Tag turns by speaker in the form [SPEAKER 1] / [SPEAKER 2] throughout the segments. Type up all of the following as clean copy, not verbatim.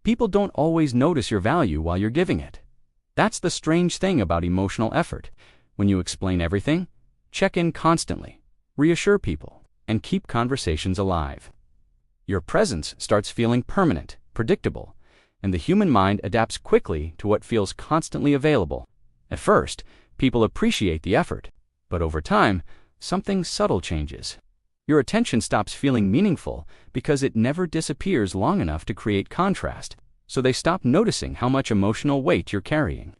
[SPEAKER 1] People don't always notice your value while you're giving it. That's the strange thing about emotional effort. When you explain everything, check in constantly, reassure people, and keep conversations alive. Your presence starts feeling permanent, predictable, and the human mind adapts quickly to what feels constantly available. At first, people appreciate the effort, but over time, something subtle changes. Your attention stops feeling meaningful because it never disappears long enough to create contrast, so they stop noticing how much emotional weight you're carrying.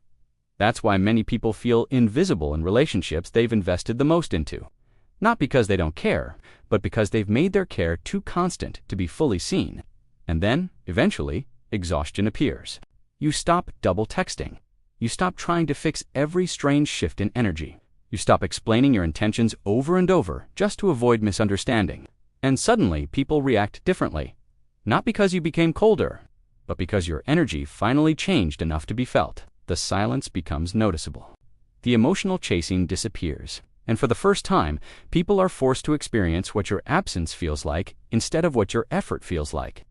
[SPEAKER 1] That's why many people feel invisible in relationships they've invested the most into. Not because they don't care, but because they've made their care too constant to be fully seen. And then, eventually, exhaustion appears. You stop double texting. You stop trying to fix every strange shift in energy. You stop explaining your intentions over and over just to avoid misunderstanding. And suddenly, people react differently. Not because you became colder, but because your energy finally changed enough to be felt. The silence becomes noticeable. The emotional chasing disappears. And for the first time, people are forced to experience what your absence feels like instead of what your effort feels like.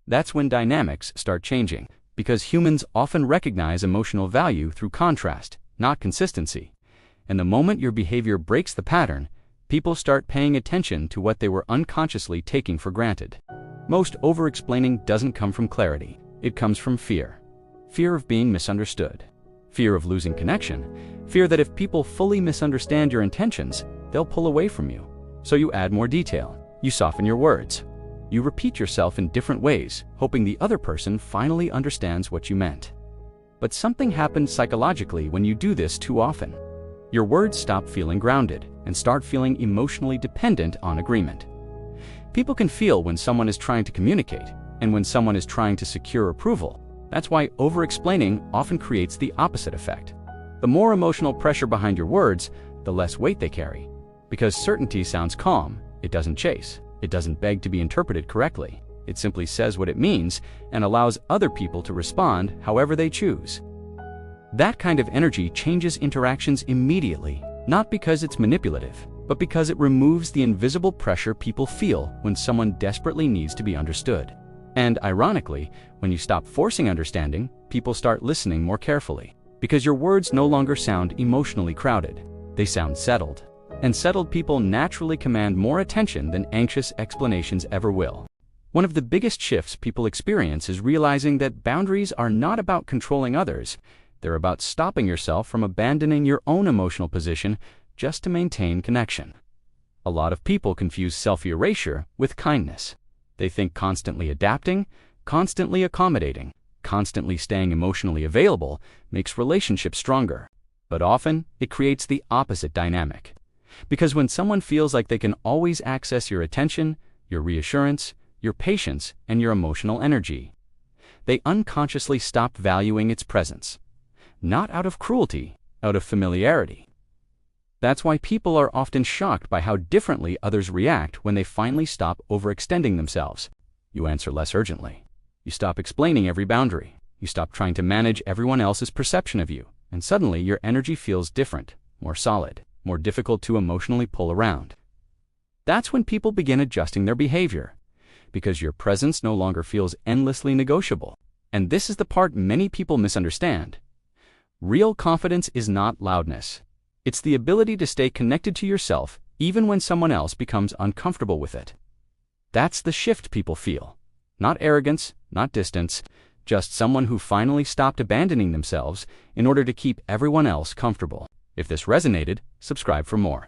[SPEAKER 1] That's when dynamics start changing, because humans often recognize emotional value through contrast, not consistency. And the moment your behavior breaks the pattern, people start paying attention to what they were unconsciously taking for granted. Most over-explaining doesn't come from clarity. It comes from fear. Fear of being misunderstood. Fear of losing connection. Fear that if people fully misunderstand your intentions, they'll pull away from you. So you add more detail. You soften your words. You repeat yourself in different ways, hoping the other person finally understands what you meant. But something happens psychologically when you do this too often. Your words stop feeling grounded and start feeling emotionally dependent on agreement. People can feel when someone is trying to communicate and when someone is trying to secure approval. That's why over-explaining often creates the opposite effect. The more emotional pressure behind your words, the less weight they carry. Because certainty sounds calm, it doesn't chase. It doesn't beg to be interpreted correctly. It simply says what it means and allows other people to respond however they choose. That kind of energy changes interactions immediately, not because it's manipulative, but because it removes the invisible pressure people feel when someone desperately needs to be understood. And ironically, when you stop forcing understanding, people start listening more carefully. Because your words no longer sound emotionally crowded. They sound settled. And settled people naturally command more attention than anxious explanations ever will. One of the biggest shifts people experience is realizing that boundaries are not about controlling others. They're about stopping yourself from abandoning your own emotional position just to maintain connection. A lot of people confuse self-erasure with kindness. They think constantly adapting, constantly accommodating, constantly staying emotionally available makes relationships stronger. But often, it creates the opposite dynamic. Because when someone feels like they can always access your attention, your reassurance, your patience, and your emotional energy, they unconsciously stop valuing its presence. Not out of cruelty, out of familiarity. That's why people are often shocked by how differently others react when they finally stop overextending themselves. You answer less urgently. You stop explaining every boundary. You stop trying to manage everyone else's perception of you. And suddenly your energy feels different, more solid, more difficult to emotionally pull around. That's when people begin adjusting their behavior, because your presence no longer feels endlessly negotiable. And this is the part many people misunderstand. Real confidence is not loudness. It's the ability to stay connected to yourself even when someone else becomes uncomfortable with it. That's the shift people feel. Not arrogance, not distance, just someone who finally stopped abandoning themselves in order to keep everyone else comfortable. If this resonated, subscribe for more.